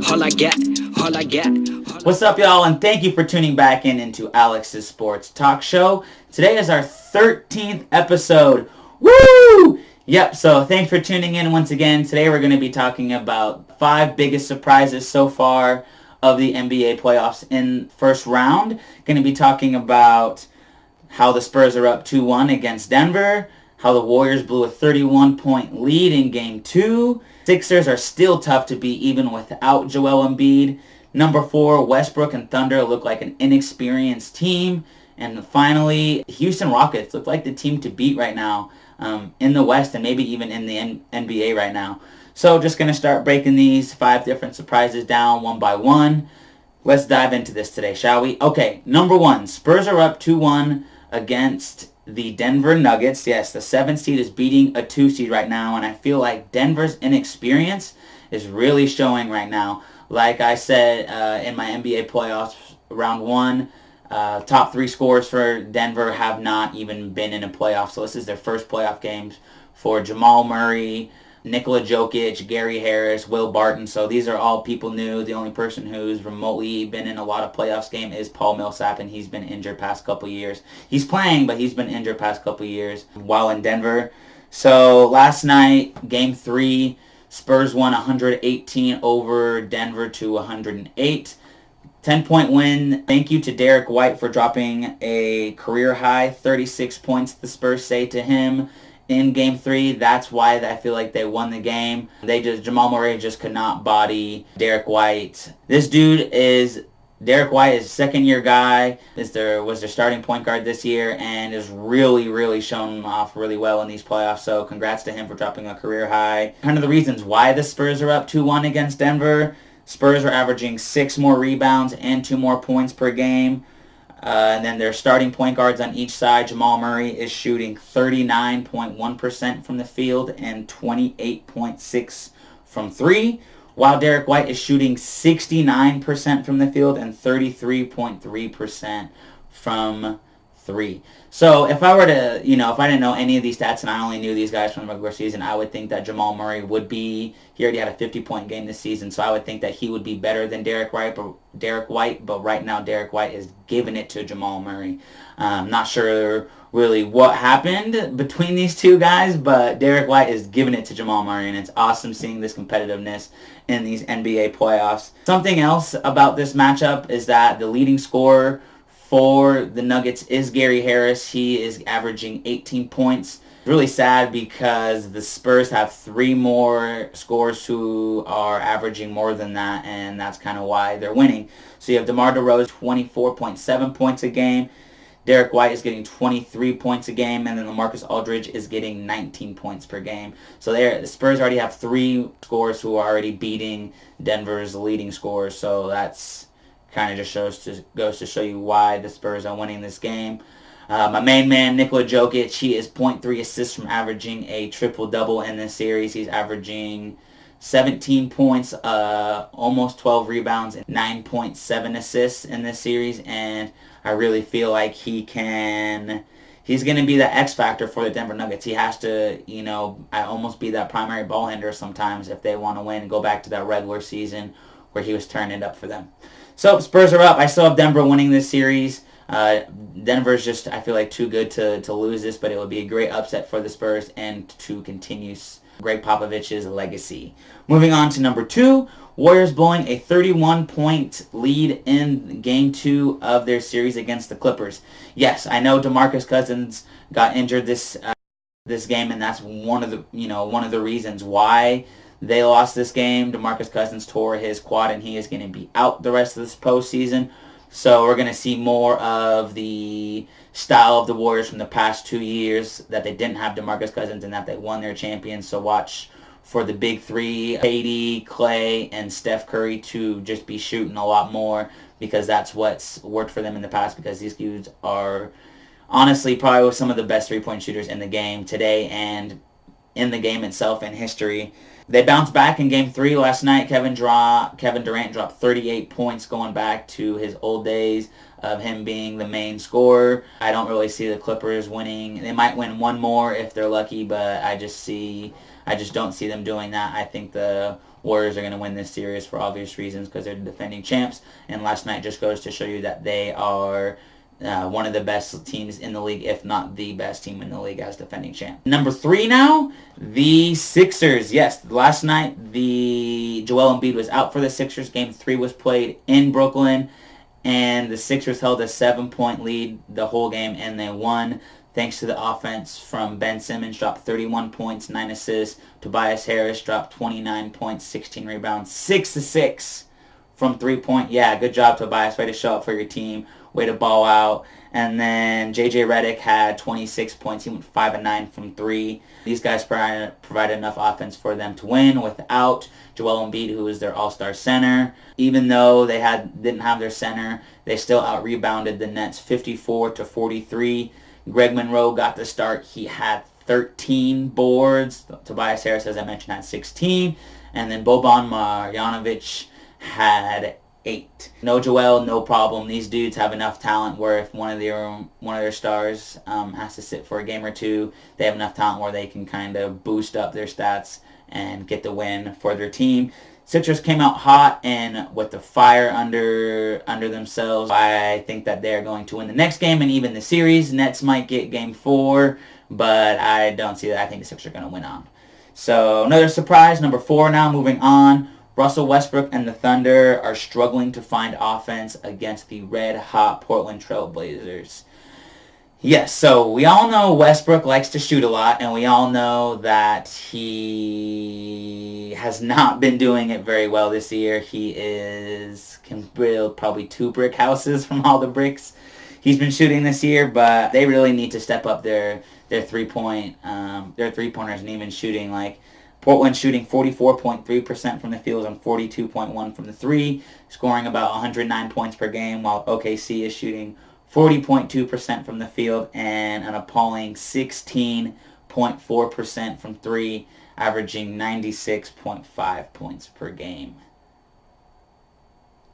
All I get, all I get. What's up, y'all, and thank you for tuning back into Alex's Sports Talk Show. Today is our 13th episode. Woo! Yep, so thanks for tuning in once again. Today we're going to be talking about 5 biggest surprises so far of the NBA playoffs in first round. Going to be talking about how the Spurs are up 2-1 against Denver, how the Warriors blew a 31-point lead in Game 2. Sixers are still tough to beat even without Joel Embiid. Number 4, Westbrook and Thunder look like an inexperienced team. And finally, Houston Rockets look like the team to beat right now in the West and maybe even in the NBA right now. So just going to start breaking these 5 different surprises down one by one. Let's dive into this today, shall we? Okay, number 1, Spurs are up 2-1 against the Denver Nuggets. Yes, the 7th seed is beating a 2 seed right now, and I feel like Denver's inexperience is really showing right now. Like I said in my NBA playoffs, round 1, top 3 scorers for Denver have not even been in a playoff, so this is their first playoff games for Jamal Murray, Nikola Jokic, Gary Harris, Will Barton. So these are all people new. The only person who's remotely been in a lot of playoffs game is Paul Millsap, and he's been injured past couple years. He's playing, but he's been injured past couple years while in Denver. So last night, Game 3, Spurs won 118 over Denver to 108. 10-point win. Thank you to Derek White for dropping a career-high 36 points, the Spurs say to him in Game 3. That's why I feel like they won the game. Jamal Murray just could not body Derek White. Derek White is a second-year guy. Was their starting point guard this year and is really shown off really well in these playoffs. So congrats to him for dropping a career high. Kind of the reasons why the Spurs are up 2-1 against Denver. Spurs are averaging 6 more rebounds and 2 more points per game. And then their starting point guards on each side. Jamal Murray is shooting 39.1% from the field and 28.6% from 3, while Derek White is shooting 69% from the field and 33.3% from 3. So if I were to, if I didn't know any of these stats and I only knew these guys from the regular season, I would think that Jamal Murray he already had a 50-point game this season, so I would think that he would be better than Derek White, but right now Derek White is giving it to Jamal Murray. I'm not sure really what happened between these two guys, but Derek White is giving it to Jamal Murray, and it's awesome seeing this competitiveness in these NBA playoffs. Something else about this matchup is that the leading scorer for the Nuggets is Gary Harris. He is averaging 18 points. Really sad because the Spurs have 3 more scorers who are averaging more than that, and that's kind of why they're winning. So you have DeMar DeRozan, 24.7 points a game. Derek White is getting 23 points a game, and then LaMarcus Aldridge is getting 19 points per game. So the Spurs already have 3 scorers who are already beating Denver's leading scorers. So that's kind of just goes to show you why the Spurs are winning this game. My main man, Nikola Jokic, he is 0.3 assists from averaging a triple-double in this series. He's averaging 17 points, almost 12 rebounds, and 9.7 assists in this series. And I really feel like he's going to be the X factor for the Denver Nuggets. He has to, almost be that primary ball handler sometimes if they want to win and go back to that regular season where he was turning it up for them. So Spurs are up. I still have Denver winning this series. Denver's just, I feel like, too good to lose this, but it would be a great upset for the Spurs and to continue Greg Popovich's legacy. Moving on to number 2, Warriors blowing a 31-point lead in Game 2 of their series against the Clippers. Yes, I know DeMarcus Cousins got injured this game, and that's one of the reasons why they lost this game. DeMarcus Cousins tore his quad, and he is going to be out the rest of this postseason. So we're going to see more of the style of the Warriors from the past 2 years that they didn't have DeMarcus Cousins and that they won their champions. So watch for the big 3, KD, Clay, and Steph Curry to just be shooting a lot more, because that's what's worked for them in the past, because these dudes are honestly probably some of the best three-point shooters in the game today and in the game itself in history. They bounced back in Game 3 last night. Kevin Durant dropped 38 points, going back to his old days of him being the main scorer. I don't really see the Clippers winning. They might win one more if they're lucky, but I just don't see them doing that. I think the Warriors are going to win this series for obvious reasons because they're the defending champs. And last night just goes to show you that they are one of the best teams in the league, if not the best team in the league as defending champ. Number 3 now, the Sixers. Yes, last night the Joel Embiid was out for the Sixers. Game 3 was played in Brooklyn, and the Sixers held a 7-point lead the whole game, and they won thanks to the offense from Ben Simmons, dropped 31 points, 9 assists. Tobias Harris dropped 29 points, 16 rebounds, 6 from 3-point. Yeah, good job, Tobias. Way to show up for your team. Way to ball out. And then J.J. Redick had 26 points. He went 5 of 9 from 3. These guys provided enough offense for them to win without Joel Embiid, who is their all-star center. Even though they didn't have their center, they still out-rebounded the Nets 54-43. Greg Monroe got the start. He had 13 boards. Tobias Harris, as I mentioned, had 16. And then Boban Marjanovic had 8. No Joel, no problem. These dudes have enough talent where if one of their stars has to sit for a game or two, they have enough talent where they can kind of boost up their stats and get the win for their team. Sixers came out hot and with the fire under themselves. I think that they're going to win the next game and even the series. Nets might get game 4, but I don't see that. I think the Sixers are going to win on. So another surprise, number 4 now, moving on. Russell Westbrook and the Thunder are struggling to find offense against the red-hot Portland Trail Blazers. Yes, so we all know Westbrook likes to shoot a lot, and we all know that he has not been doing it very well this year. He can build probably 2 brick houses from all the bricks he's been shooting this year, but they really need to step up their three-pointers and even shooting. Like Portland shooting 44.3% from the field and 42.1% from the 3, scoring about 109 points per game, while OKC is shooting 40.2% from the field and an appalling 16.4% from 3, averaging 96.5 points per game.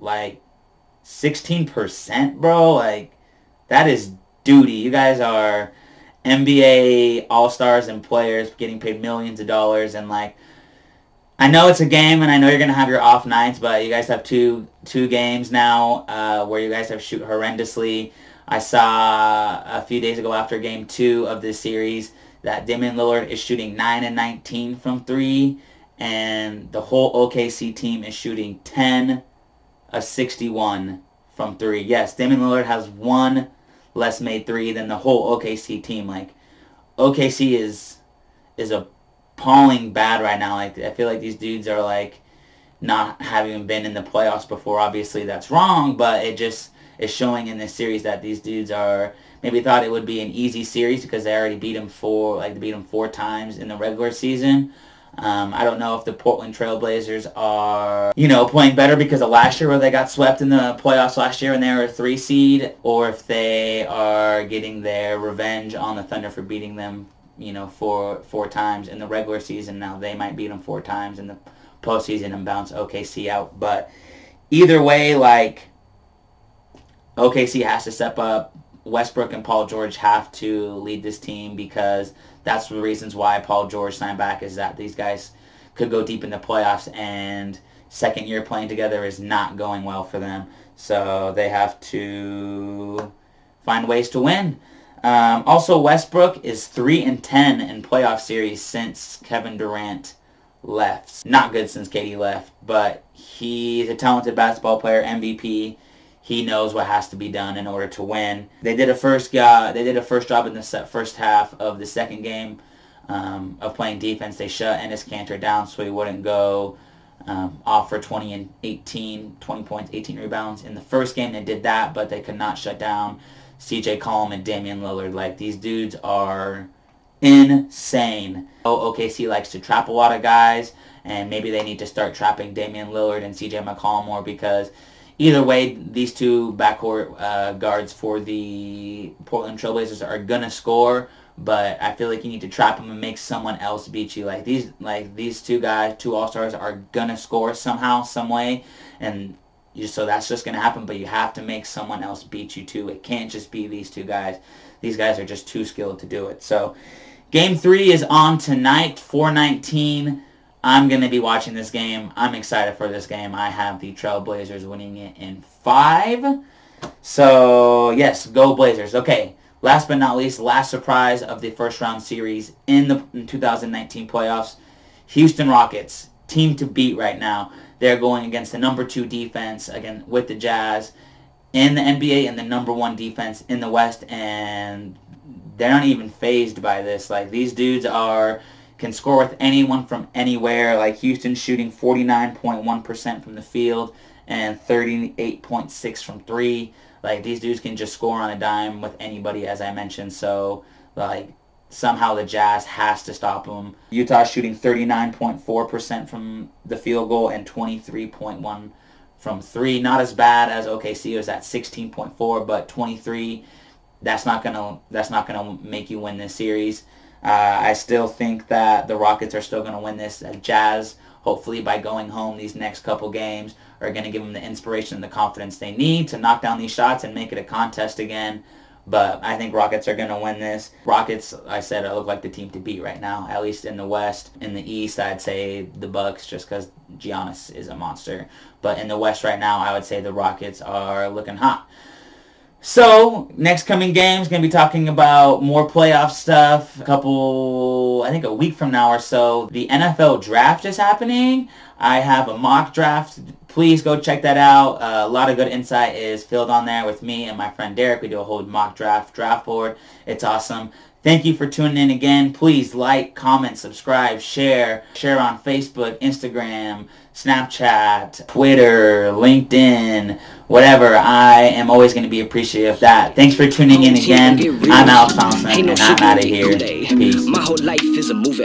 Like, 16%, bro? Like, that is duty. You guys are NBA all-stars and players getting paid millions of dollars, and like, I know it's a game and I know you're going to have your off nights, but you guys have two games now where you guys have shoot horrendously. I saw a few days ago after game 2 of this series that Damian Lillard is shooting 9 and 19 from 3, and the whole OKC team is shooting 10 of 61 from 3. Yes, Damian Lillard has 1 less made 3 than the whole OKC team. Like, OKC is appalling bad right now. Like, I feel like these dudes are like not having been in the playoffs before. Obviously that's wrong, but it just is showing in this series that these dudes are maybe thought it would be an easy series because they already beat them 4 times in the regular season. I don't know if the Portland Trail Blazers are, playing better because of last year where they got swept in the playoffs last year and they were a 3 seed, or if they are getting their revenge on the Thunder for beating them, 4 times in the regular season. Now they might beat them 4 times in the postseason and bounce OKC out. But either way, like, OKC has to step up. Westbrook and Paul George have to lead this team because that's the reasons why Paul George signed back, is that these guys could go deep in the playoffs, and second year playing together is not going well for them. So they have to find ways to win. Also, Westbrook is 3-10 in playoff series since Kevin Durant left. Not good since KD left, but he's a talented basketball player, MVP. He knows what has to be done in order to win. They did a first job in the first half of the second game of playing defense. They shut Enes Kanter down so he wouldn't go off for 20 points, 18 rebounds. In the first game they did that, but they could not shut down CJ McCollum and Damian Lillard. Like, these dudes are insane. OKC likes to trap a lot of guys, and maybe they need to start trapping Damian Lillard and CJ McCollum more, because either way, these two backcourt guards for the Portland Trail Blazers are gonna score, but I feel like you need to trap them and make someone else beat you. Like these two guys, 2 all-stars, are gonna score somehow, some way, and so that's just gonna happen. But you have to make someone else beat you too. It can't just be these 2 guys. These guys are just too skilled to do it. So, Game 3 is on tonight, 4:19. I'm going to be watching this game. I'm excited for this game. I have the Trailblazers winning it in 5. So, yes, go Blazers. Okay, last but not least, last surprise of the first round series in the 2019 playoffs. Houston Rockets, team to beat right now. They're going against the number 2 defense, again, with the Jazz in the NBA and the number 1 defense in the West, and they're not even fazed by this. Like, these dudes can score with anyone from anywhere. Like, Houston shooting 49.1% from the field and 38.6 from 3. Like, these dudes can just score on a dime with anybody, as I mentioned. So, like, somehow the Jazz has to stop them. Utah shooting 39.4% from the field goal and 23.1 from 3. Not as bad as OKC was at 16.4, but 23. That's not gonna make you win this series. I still think that the Rockets are still gonna win this. Jazz, hopefully by going home these next couple games, are gonna give them the inspiration and the confidence they need to knock down these shots and make it a contest again. But I think Rockets are gonna win this. Rockets, I said, look like the team to beat right now, at least in the West. In the East, I'd say the Bucks, just because Giannis is a monster. But in the West right now, I would say the Rockets are looking hot. So, next coming games, going to be talking about more playoff stuff. I think a week from now or so, the NFL draft is happening. I have a mock draft. Please go check that out. A lot of good insight is filled on there with me and my friend Derek. We do a whole mock draft board. It's awesome. Thank you for tuning in again. Please like, comment, subscribe, share on Facebook, Instagram, Snapchat, Twitter, LinkedIn, whatever. I am always going to be appreciative of that. Thanks for tuning in again. I'm Alex Thompson, and I'm out of here. Peace. My whole life is a movie.